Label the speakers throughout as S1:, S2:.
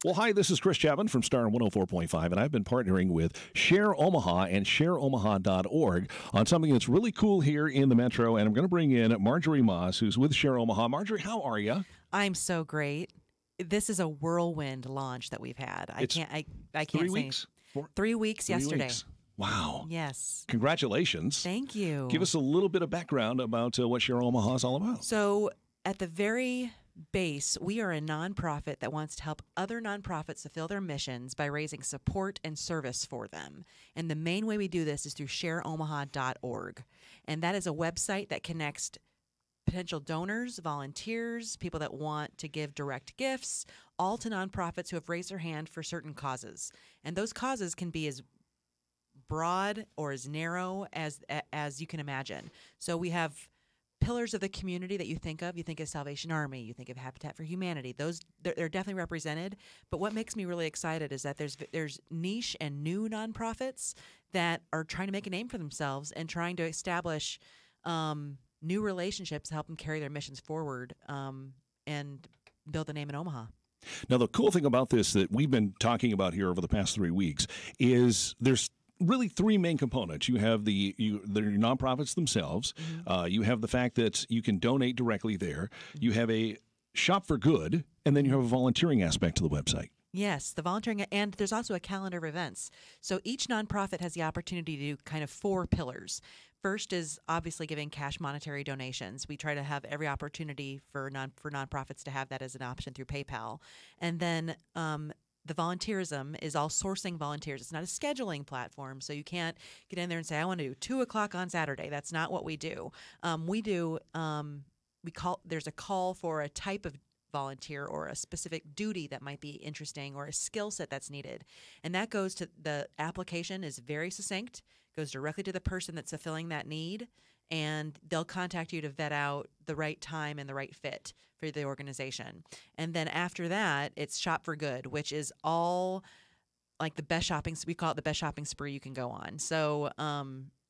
S1: Well, hi, this is Chris Chapman from Star 104.5, and I've been partnering with Share Omaha and ShareOmaha.org on something that's really cool here in the metro, and I'm going to bring in Marjorie Mass, who's with Share Omaha. Marjorie, how are you?
S2: I'm so great. This is a whirlwind launch that we've had. I can't
S1: 3
S2: say
S1: weeks?
S2: 3 weeks yesterday.
S1: Weeks. Wow.
S2: Yes.
S1: Congratulations.
S2: Thank you.
S1: Give us a little bit of background about what Share Omaha is all about.
S2: So at the very base, we are a nonprofit that wants to help other nonprofits fulfill their missions by raising support and service for them. And the main way we do this is through ShareOmaha.org. And that is a website that connects potential donors, volunteers, people that want to give direct gifts, all to nonprofits who have raised their hand for certain causes. And those causes can be as broad or as narrow as you can imagine. So we have pillars of the community that you think of. You think of Salvation Army, you think of Habitat for Humanity. Those they're definitely represented. But what makes me really excited is that there's niche and new nonprofits that are trying to make a name for themselves and trying to establish new relationships to help them carry their missions forward and build a name in Omaha.
S1: Now, the cool thing about this that we've been talking about here over the past 3 weeks is there's really three main components. You have the nonprofits themselves.
S2: Mm-hmm.
S1: You have the fact that you can donate directly there. You have a shop for good, and then you have a volunteering aspect to the website.
S2: Yes, the volunteering, and there's also a calendar of events. So each nonprofit has the opportunity to do kind of 4 pillars. First is obviously giving cash monetary donations. We try to have every opportunity for nonprofits to have that as an option through PayPal. And then the volunteerism is all sourcing volunteers. It's not a scheduling platform, so you can't get in there and say, I want to do 2 o'clock on Saturday. That's not what we do. There's a call for a type of volunteer or a specific duty that might be interesting or a skill set that's needed. And that goes to the application is very succinct, goes directly to the person that's fulfilling that need, and they'll contact you to vet out the right time and the right fit for the organization. And then after that, it's Shop for Good, which is all like the best shopping. We call it the best shopping spree you can go on. So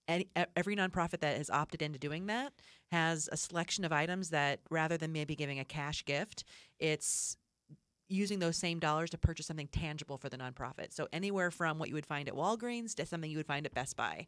S2: every nonprofit that has opted into doing that has a selection of items that rather than maybe giving a cash gift, it's using those same dollars to purchase something tangible for the nonprofit. So anywhere from what you would find at Walgreens to something you would find at Best Buy.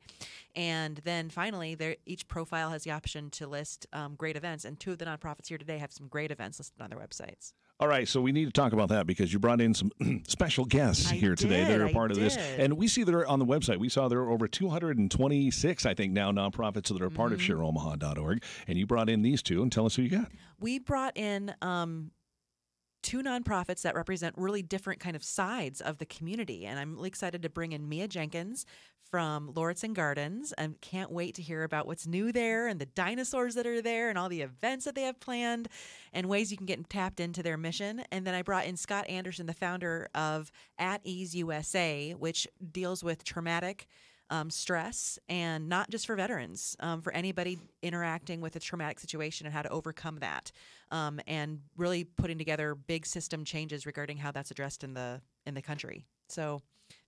S2: And then finally, each profile has the option to list great events. And 2 of the nonprofits here today have some great events listed on their websites.
S1: All right, so we need to talk about that because you brought in some special guests here today that are a part of this. And we see that on the website, we saw there are over 226, I think, now nonprofits that are part of ShareOmaha.org. And you brought in these 2, and tell us who you got.
S2: We brought in 2 nonprofits that represent really different kind of sides of the community. And I'm really excited to bring in Mia Jenkins from Lauritzen Gardens. I can't wait to hear about what's new there and the dinosaurs that are there and all the events that they have planned and ways you can get tapped into their mission. And then I brought in Scott Anderson, the founder of At Ease USA, which deals with traumatic stress, and not just for veterans, for anybody interacting with a traumatic situation and how to overcome that, and really putting together big system changes regarding how that's addressed in the country. So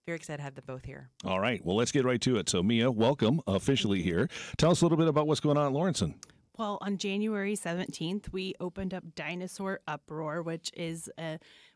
S2: very excited to have them both here. All
S1: right. Well, let's get right to it. So Mia, welcome officially here. Tell us a little bit about what's going on at Lauritzen.
S3: Well, on January 17th, we opened up Dinosaur Uproar, which is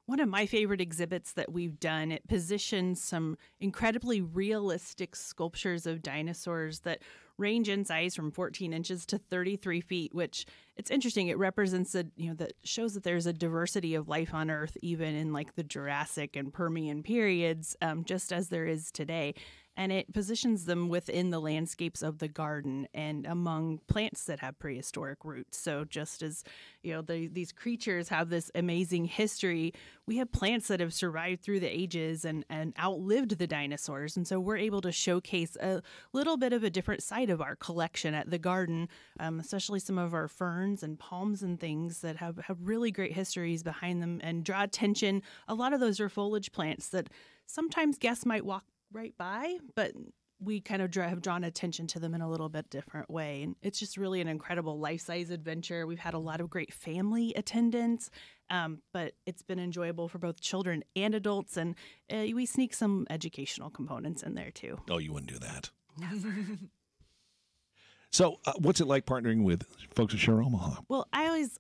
S3: one of my favorite exhibits that we've done. It positions some incredibly realistic sculptures of dinosaurs that range in size from 14 inches to 33 feet, which it's interesting. It represents that shows that there's a diversity of life on Earth, even in like the Jurassic and Permian periods, just as there is today. And it positions them within the landscapes of the garden and among plants that have prehistoric roots. So just as, these creatures have this amazing history, we have plants that have survived through the ages and outlived the dinosaurs. And so we're able to showcase a little bit of a different side of our collection at the garden, especially some of our ferns and palms and things that have really great histories behind them and draw attention. A lot of those are foliage plants that sometimes guests might walk right by, but we kind of have drawn attention to them in a little bit different way. And it's just really an incredible life-size adventure. We've had a lot of great family attendance, but it's been enjoyable for both children and adults. And we sneak some educational components in there too.
S1: Oh, you wouldn't do that.
S3: Never.
S1: So what's it like partnering with folks at Share Omaha?
S3: Well, I always,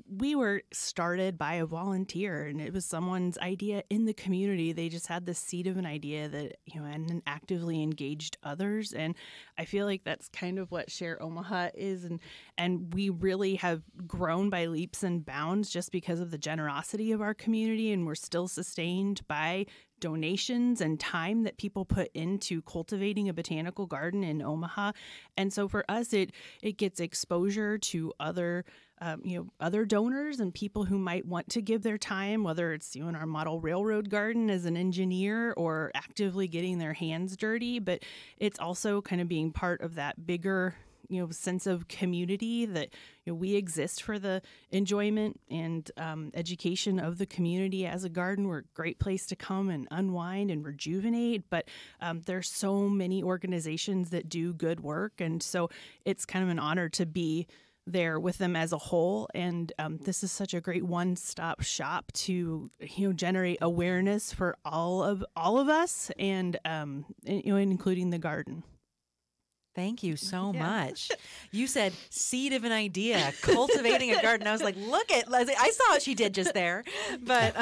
S3: we were started by a volunteer, and it was someone's idea in the community. They just had the seed of an idea that, and then actively engaged others. And I feel like that's kind of what Share Omaha is. And we really have grown by leaps and bounds just because of the generosity of our community. And we're still sustained by donations and time that people put into cultivating a botanical garden in Omaha. And so for us, it gets exposure to other other donors and people who might want to give their time, whether it's in our model railroad garden as an engineer or actively getting their hands dirty. But it's also kind of being part of that bigger sense of community that we exist for the enjoyment and education of the community as a garden. We're a great place to come and unwind and rejuvenate, but there's so many organizations that do good work, and so it's kind of an honor to be there with them as a whole. And this is such a great one-stop shop to generate awareness for all of us, and including the garden.
S2: Thank you so much. You said seed of an idea, cultivating a garden. I was like, look at Leslie. I saw what she did just there, but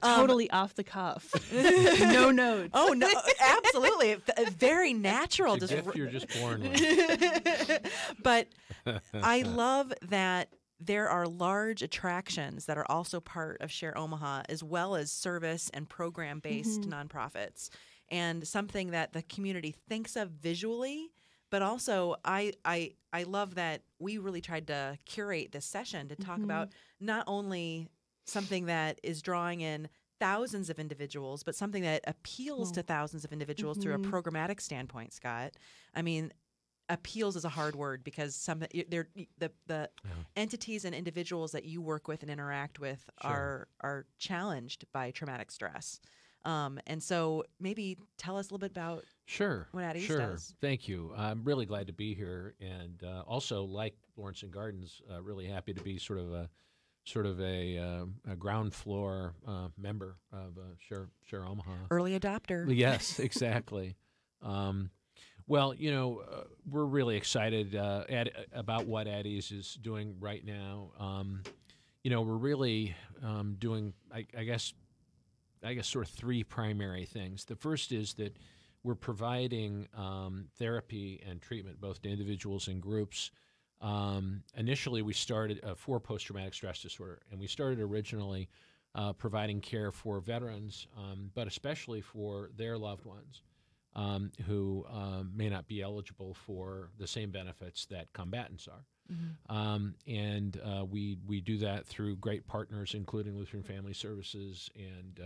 S3: totally off the cuff. No notes.
S2: Oh no, absolutely, very natural.
S4: It's a gift you're just born with.
S2: But I love that there are large attractions that are also part of Share Omaha, as well as service and program-based nonprofits. And something that the community thinks of visually, but also I love that we really tried to curate this session to talk about not only something that is drawing in thousands of individuals, but something that appeals to thousands of individuals through a programmatic standpoint, Scott. I mean, appeals is a hard word because the entities and individuals that you work with and interact with are challenged by traumatic stress. And so maybe tell us a little bit about what Addie's does.
S4: Thank you. I'm really glad to be here, and also, like Lauritzen Gardens, really happy to be sort of a ground floor member of Share Omaha.
S2: Early adopter.
S4: Yes, exactly. Well, we're really excited about what Addie's is doing right now. We're really doing, I guess sort of three primary things. The first is that we're providing therapy and treatment both to individuals and groups. Initially, we started for post-traumatic stress disorder, and we started originally providing care for veterans, but especially for their loved ones who may not be eligible for the same benefits that combatants are. And we do that through great partners, including Lutheran Family Services and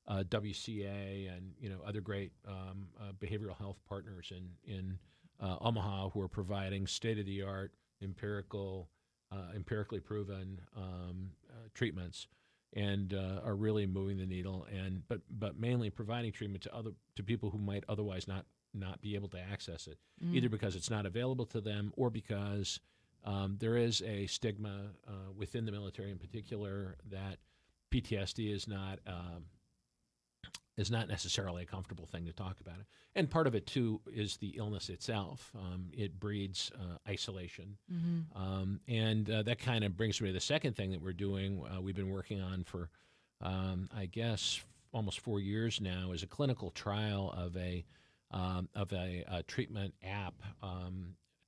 S4: WCA and other great behavioral health partners in Omaha who are providing state-of-the-art, empirically proven treatments, and are really moving the needle. And but mainly providing treatment to people who might otherwise not be able to access it, either because it's not available to them or because there is a stigma within the military in particular that PTSD is not necessarily a comfortable thing to talk about. And part of it, too, is the illness itself. It breeds isolation. And that kind of brings me to the second thing that we're doing. We've been working on for, I guess, almost 4 years now, is a clinical trial of a treatment app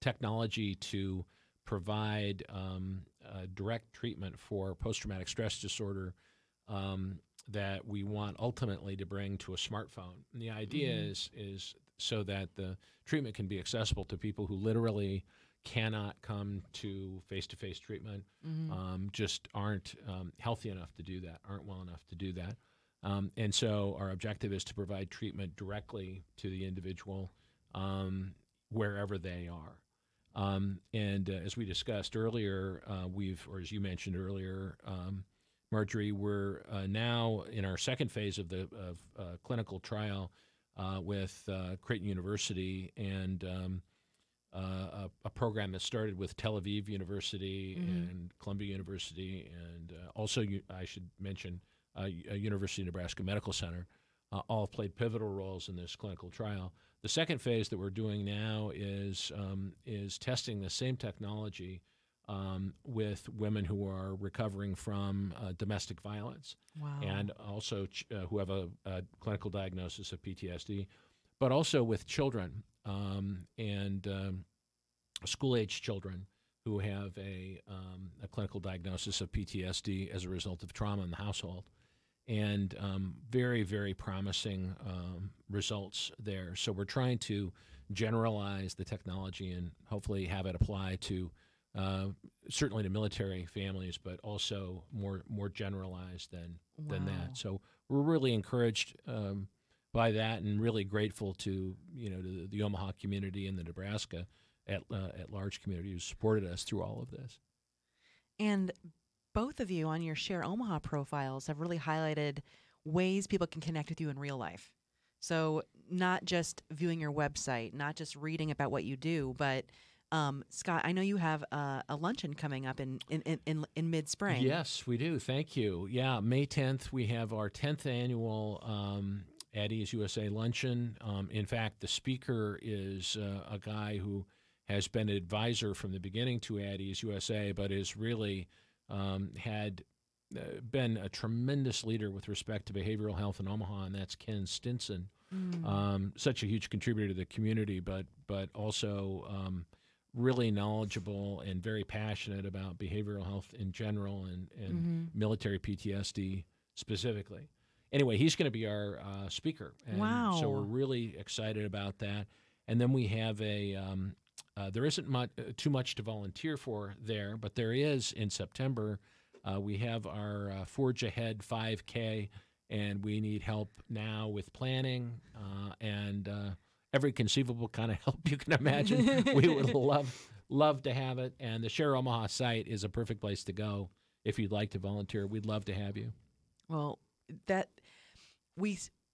S4: technology to provide direct treatment for post-traumatic stress disorder that we want ultimately to bring to a smartphone. And the idea is so that the treatment can be accessible to people who literally cannot come to face-to-face treatment, just aren't healthy enough to do that, aren't well enough to do that. And so our objective is to provide treatment directly to the individual wherever they are. And as we discussed earlier, or as you mentioned earlier, Marjorie, we're now in our second phase of the clinical trial with Creighton University and a program that started with Tel Aviv University and Columbia University, and also I should mention University of Nebraska Medical Center. all have played pivotal roles in this clinical trial. The second phase that we're doing now is testing the same technology with women who are recovering from domestic violence, and also who have a clinical diagnosis of PTSD, but also with children and school-age children who have a clinical diagnosis of PTSD as a result of trauma in the household. And very, very promising results there. So we're trying to generalize the technology and hopefully have it apply to certainly to military families, but also more generalized than that. So we're really encouraged by that, and really grateful to the Omaha community and the Nebraska at large community who supported us through all of this.
S2: And both of you on your Share Omaha profiles have really highlighted ways people can connect with you in real life. So not just viewing your website, not just reading about what you do, but Scott, I know you have a luncheon coming up in mid-spring.
S4: Yes, we do. Thank you. Yeah, May 10th, we have our 10th annual Addie's USA luncheon. In fact, the speaker is a guy who has been an advisor from the beginning to Addie's USA, but is really had been a tremendous leader with respect to behavioral health in Omaha, and that's Ken Stinson. Such a huge contributor to the community, but also really knowledgeable and very passionate about behavioral health in general and military PTSD specifically. Anyway, he's going to be our speaker. And so we're really excited about that. And then we have there isn't too much to volunteer for there, but there is in September. We have our Forge Ahead 5K, and we need help now with planning and every conceivable kind of help you can imagine. We would love to have it. And the Share Omaha site is a perfect place to go if you'd like to volunteer. We'd love to have you.
S2: Well,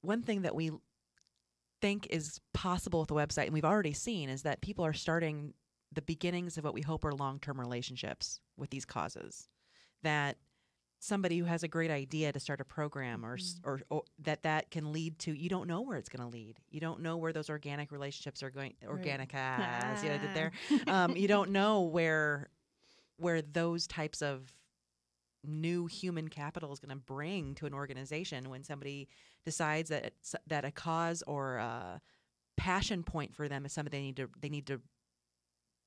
S2: one thing that we think is possible with the website, and we've already seen, is that people are starting the beginnings of what we hope are long-term relationships with these causes. That somebody who has a great idea to start a program or that can lead to, you don't know where it's going to lead. You don't know where those organic relationships are going. Organic, see what I did there? You don't know where those types of new human capital is going to bring to an organization when somebody decides that a cause or a passion point for them is something they need to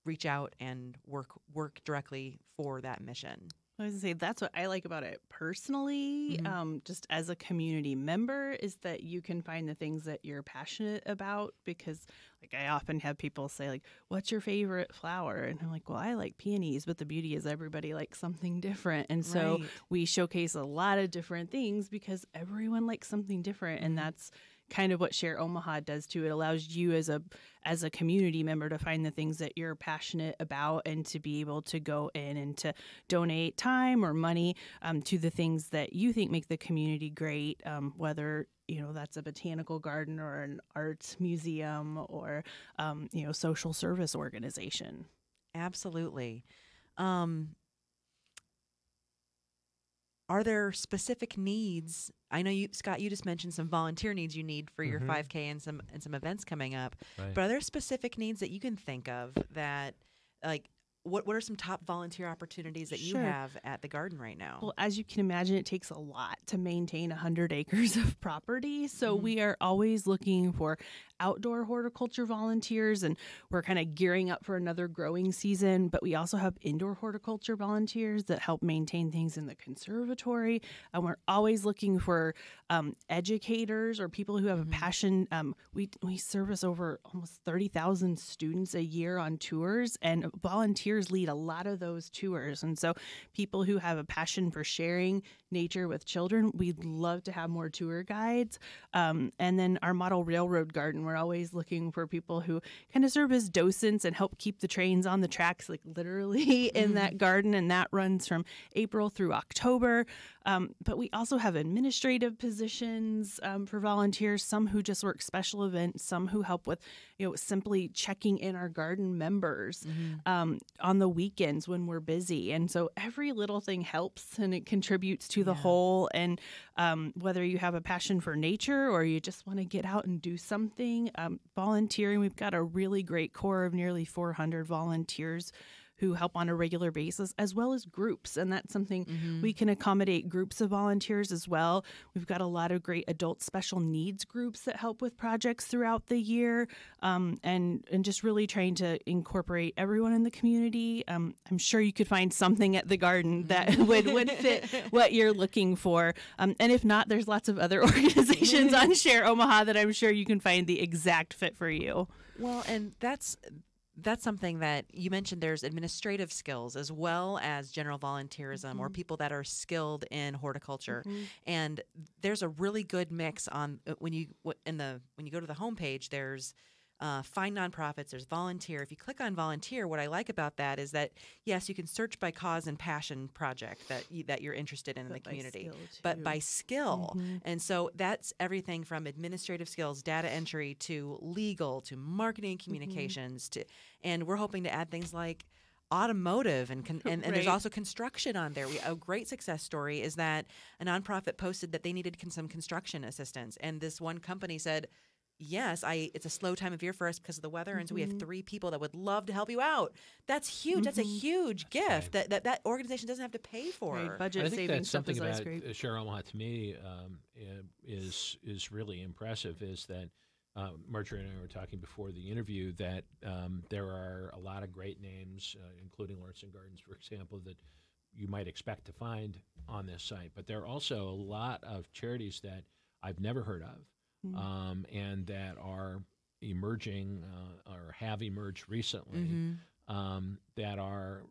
S2: reach out and work directly for that mission.
S3: I was going to say, that's what I like about it personally, just as a community member, is that you can find the things that you're passionate about. Because like I often have people say, like, what's your favorite flower? And I'm like, well, I like peonies, but the beauty is everybody likes something different. And so we showcase a lot of different things because everyone likes something different. And that's kind of what Share Omaha does too. It allows you as a community member to find the things that you're passionate about and to be able to go in and to donate time or money to the things that you think make the community great, whether that's a botanical garden or an art museum or social service organization.
S2: Absolutely. Are there specific needs? I know Scott, you just mentioned some volunteer needs you need for your 5K and some events coming up.
S4: Right.
S2: But are there specific needs that you can think of that, like, what are some top volunteer opportunities that you have at the garden right now?
S3: Well, as you can imagine, it takes a lot to maintain 100 acres of property. So we are always looking for outdoor horticulture volunteers, and we're kind of gearing up for another growing season. But we also have indoor horticulture volunteers that help maintain things in the conservatory. And we're always looking for educators or people who have a passion. We service over almost 30,000 students a year on tours, and volunteers lead a lot of those tours. And so people who have a passion for sharing nature with children, we'd love to have more tour guides. And then our model railroad garden, we're always looking for people who kind of serve as docents and help keep the trains on the tracks, like literally in that garden. And that runs from April through October. But we also have administrative positions for volunteers, some who just work special events, some who help with simply checking in our garden members on the weekends when we're busy. And so every little thing helps and it contributes to the whole. And whether you have a passion for nature or you just want to get out and do something, volunteering, we've got a really great core of nearly 400 volunteers who help on a regular basis, as well as groups. And that's something we can accommodate groups of volunteers as well. We've got a lot of great adult special needs groups that help with projects throughout the year, and just really trying to incorporate everyone in the community. I'm sure you could find something at the garden that would fit what you're looking for. And if not, there's lots of other organizations on Share Omaha that I'm sure you can find the exact fit for you.
S2: Well, and that's something that you mentioned. There's administrative skills as well as general volunteerism or people that are skilled in horticulture. And there's a really good mix on when you go to the homepage, there's find nonprofits, there's volunteer. If you click on volunteer, what I like about that is that, yes, you can search by cause and passion project that you're interested in the community, but by skill. And so that's everything from administrative skills, data entry, to legal, to marketing communications, and we're hoping to add things like automotive and there's also construction on there. A great success story is that a nonprofit posted that they needed some construction assistance, and this one company said, yes, it's a slow time of year for us because of the weather, and so we have 3 people that would love to help you out. That's huge. That's a huge gift that organization doesn't have to pay for.
S3: Budget
S4: I think
S3: savings
S4: that's something
S3: stuff is
S4: about
S3: always great.
S4: Share Omaha to me is really impressive. Is that Marjorie and I were talking before the interview that there are a lot of great names, including Lauritzen Gardens, for example, that you might expect to find on this site. But there are also a lot of charities that I've never heard of. And that are emerging or have emerged recently that are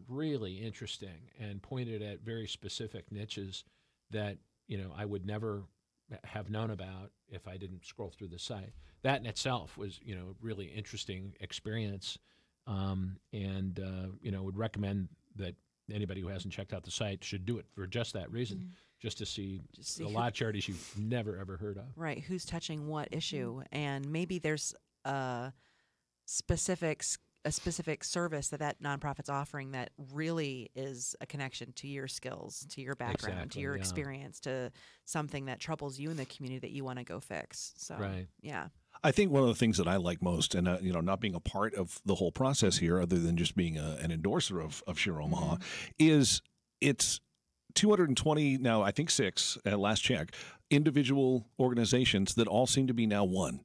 S4: really interesting and pointed at very specific niches that I would never have known about if I didn't scroll through the site. That in itself was a really interesting experience, and would recommend that anybody who hasn't checked out the site should do it for just that reason. Just to see a lot of charities you've never, ever heard of.
S2: Right. Who's touching what issue. And maybe there's a specific service that nonprofit's offering that really is a connection to your skills, to your background, to your experience, to something that troubles you in the community that you want to go fix. So,
S1: I think one of the things that I like most, and not being a part of the whole process here, other than just being an endorser of Share Omaha, is it's 220 now, I think 6 at last check, individual organizations that all seem to be now one.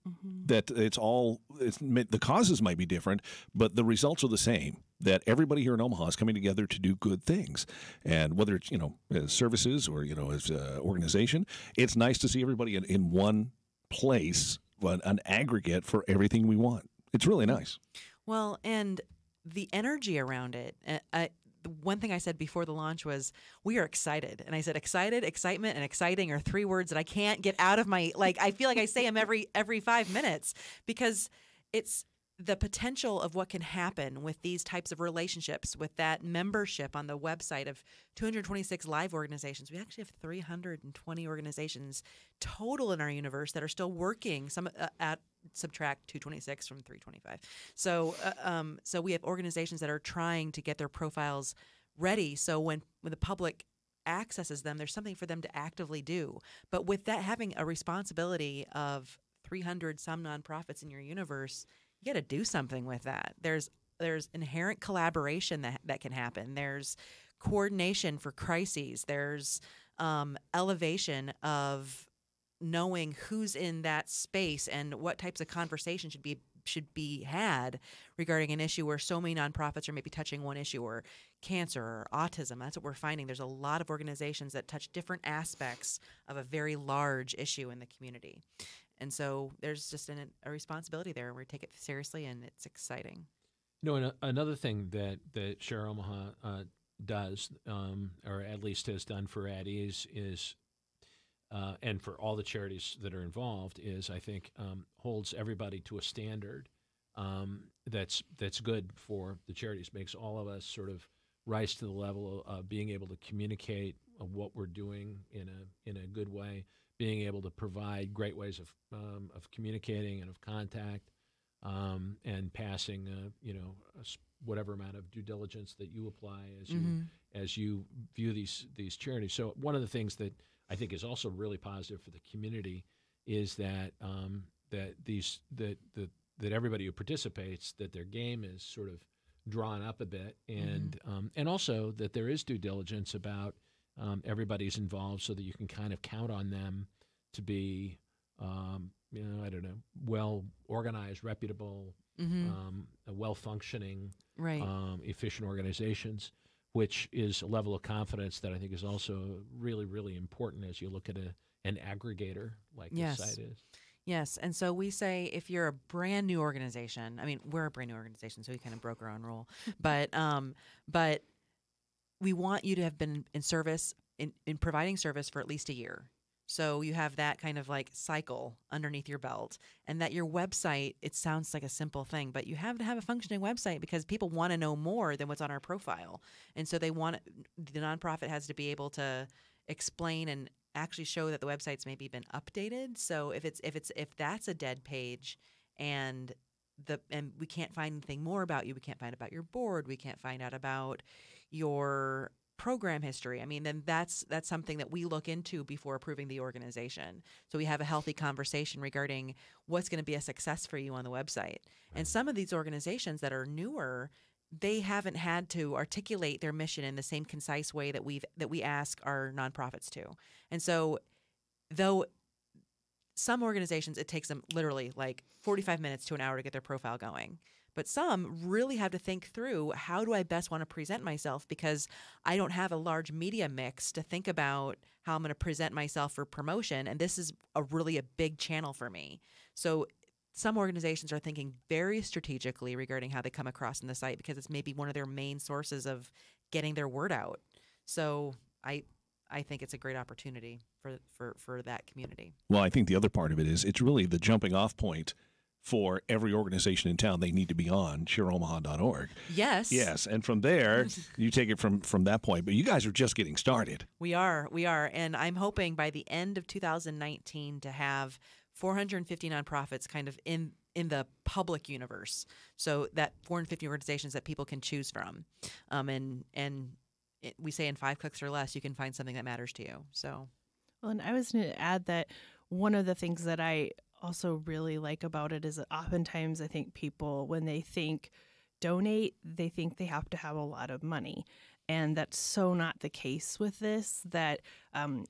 S1: That the causes might be different, but the results are the same. That everybody here in Omaha is coming together to do good things, and whether it's as services or as an organization, it's nice to see everybody in one place, an aggregate for everything we want. It's really nice.
S2: Well, and the energy around it. The one thing I said before the launch was, we are excited. And I said, excited, excitement, and exciting are 3 words that I can't get out of my, I feel like I say them every 5 minutes, because it's the potential of what can happen with these types of relationships, with that membership on the website of 226 live organizations. We actually have 320 organizations total in our universe that are still working, some at subtract 226 from 325. So we have organizations that are trying to get their profiles ready. So when the public accesses them, there's something for them to actively do. But with that, having a responsibility of 300 some nonprofits in your universe, you got to do something with that. There's inherent collaboration that can happen. There's coordination for crises. There's elevation of knowing who's in that space and what types of conversation should be had regarding an issue where so many nonprofits are maybe touching one issue, or cancer or autism. That's what we're finding. There's a lot of organizations that touch different aspects of a very large issue in the community. And so there's just a responsibility there, and we take it seriously, and it's exciting.
S4: Another thing that Share Omaha does, or at least has done for Addie's, is and for all the charities that are involved, is I think holds everybody to a standard that's good for the charities. Makes all of us sort of rise to the level of being able to communicate what we're doing in a good way, being able to provide great ways of communicating and of contact, and passing, whatever amount of due diligence that you apply as you view these charities. So one of the things that I think is also really positive for the community is that that everybody who participates, that their game is sort of drawn up a bit, and also that there is due diligence about everybody's involved, so that you can kind of count on them to be, well organized, reputable, well functioning, efficient organizations, which is a level of confidence that I think is also really, really important as you look at an aggregator like this site is.
S2: Yes, and so we say if you're a brand new organization, I mean, we're a brand new organization, so we kind of broke our own rule, but we want you to have been in service, in providing service for at least a year. So you have that kind of like cycle underneath your belt, and that your website, it sounds like a simple thing, but you have to have a functioning website because people want to know more than what's on our profile. And so the nonprofit has to be able to explain and actually show that the website's maybe been updated. So if that's a dead page and we can't find anything more about you, we can't find about your board, we can't find out about your program history, I mean, then that's something that we look into before approving the organization. So we have a healthy conversation regarding what's going to be a success for you on the website. And some of these organizations that are newer, they haven't had to articulate their mission in the same concise way that we ask our nonprofits to. And so, though some organizations, it takes them literally like 45 minutes to an hour to get their profile going. But some really have to think through, how do I best want to present myself, because I don't have a large media mix to think about how I'm going to present myself for promotion, and this is really a big channel for me. So some organizations are thinking very strategically regarding how they come across in the site, because it's maybe one of their main sources of getting their word out. So I think it's a great opportunity for that community.
S1: Well, I think the other part of it is it's really the jumping off point for every organization in town. They need to be on shareomaha.org.
S2: Yes.
S1: Yes, and from there, you take it from that point. But you guys are just getting started.
S2: We are. And I'm hoping by the end of 2019 to have 450 nonprofits kind of in the public universe. So that 450 organizations that people can choose from. We say in 5 clicks or less, you can find something that matters to you. So,
S3: well, and I was going to add that one of the things that I also really like about it is that oftentimes I think people, when they think donate, they think they have to have a lot of money. And that's so not the case with this, that,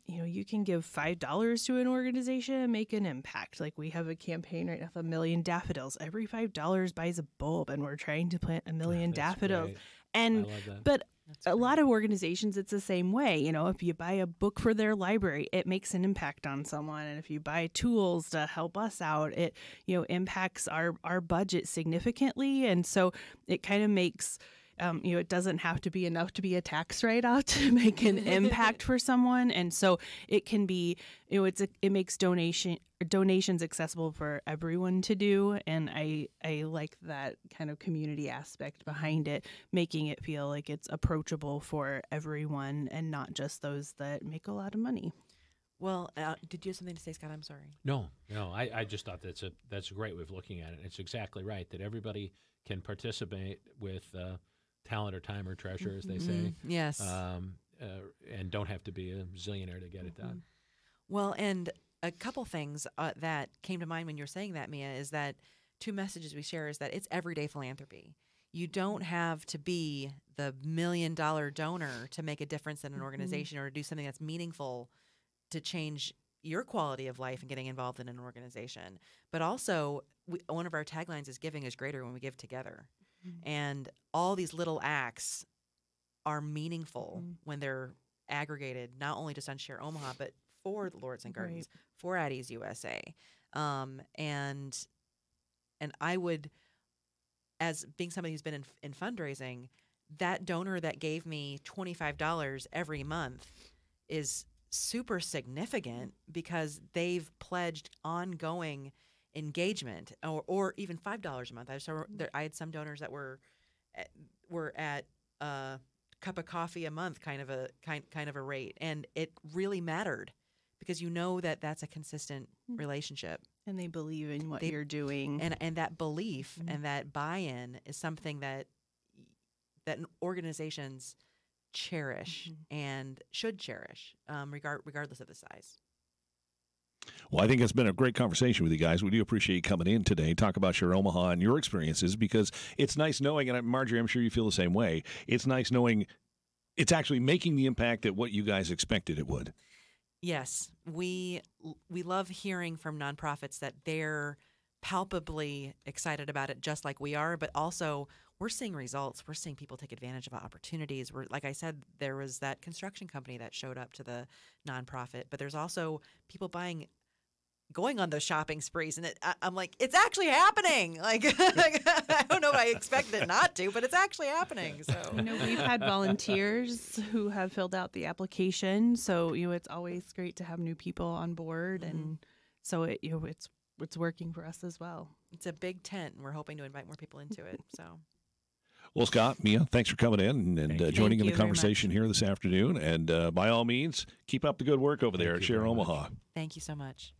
S3: you can give $5 to an organization and make an impact. Like we have a campaign right now, 1 million daffodils. Every $5 buys a bulb, and we're trying to plant 1 million daffodils.
S4: Great.
S3: And,
S4: I love that.
S3: but a lot of organizations, it's the same way. If you buy a book for their library, it makes an impact on someone. And if you buy tools to help us out, it, impacts our budget significantly. And so it kind of makes, it doesn't have to be enough to be a tax write-off to make an impact for someone. And so it can be, it makes donations accessible for everyone to do. And I like that kind of community aspect behind it, making it feel like it's approachable for everyone and not just those that make a lot of money.
S2: Well, did you have something to say, Scott? I'm sorry.
S4: No. I just thought that's a great way of looking at it. It's exactly right, that everybody can participate with talent or time or treasure, as they say.
S2: Yes.
S4: And don't have to be a zillionaire to get it done.
S2: Well, and a couple things that came to mind when you were saying that, Mia, is that 2 messages we share is that it's everyday philanthropy. You don't have to be the $1 million donor to make a difference in an organization or to do something that's meaningful to change your quality of life and getting involved in an organization. But also, one of our taglines is giving is greater when we give together. And all these little acts are meaningful when they're aggregated, not only just on Share Omaha, but for the Lauritzen Gardens, for Addie's USA. And I would, as being somebody who's been in fundraising, that donor that gave me $25 every month is super significant because they've pledged ongoing engagement, or even $5 a month. I had some donors that were at a cup of coffee a month kind of a rate, and it really mattered because you know that that's a consistent relationship.
S3: And they believe in what you're doing.
S2: And that belief and that buy-in is something that organizations cherish and should cherish, regardless of the size.
S1: Well, I think it's been a great conversation with you guys. We do appreciate you coming in today, talk about Share Omaha and your experiences, because it's nice knowing, and Marjorie, I'm sure you feel the same way, it's nice knowing it's actually making the impact that what you guys expected it would.
S2: Yes. We love hearing from nonprofits that they're palpably excited about it just like we are, but also we're seeing results. We're seeing people take advantage of opportunities. Like I said, there was that construction company that showed up to the nonprofit, but there's also people going on those shopping sprees, and I'm like, it's actually happening. Like, I don't know if I expected it not to, but it's actually happening. So
S3: we've had volunteers who have filled out the application, so it's always great to have new people on board, and so it's working for us as well. It's
S2: a big tent, and we're hoping to invite more people into it. So.
S1: Well, Scott, Mia, thanks for coming in and joining in the conversation here this afternoon. And by all means, keep up the good work over there at Share Omaha.
S2: Thank you so much.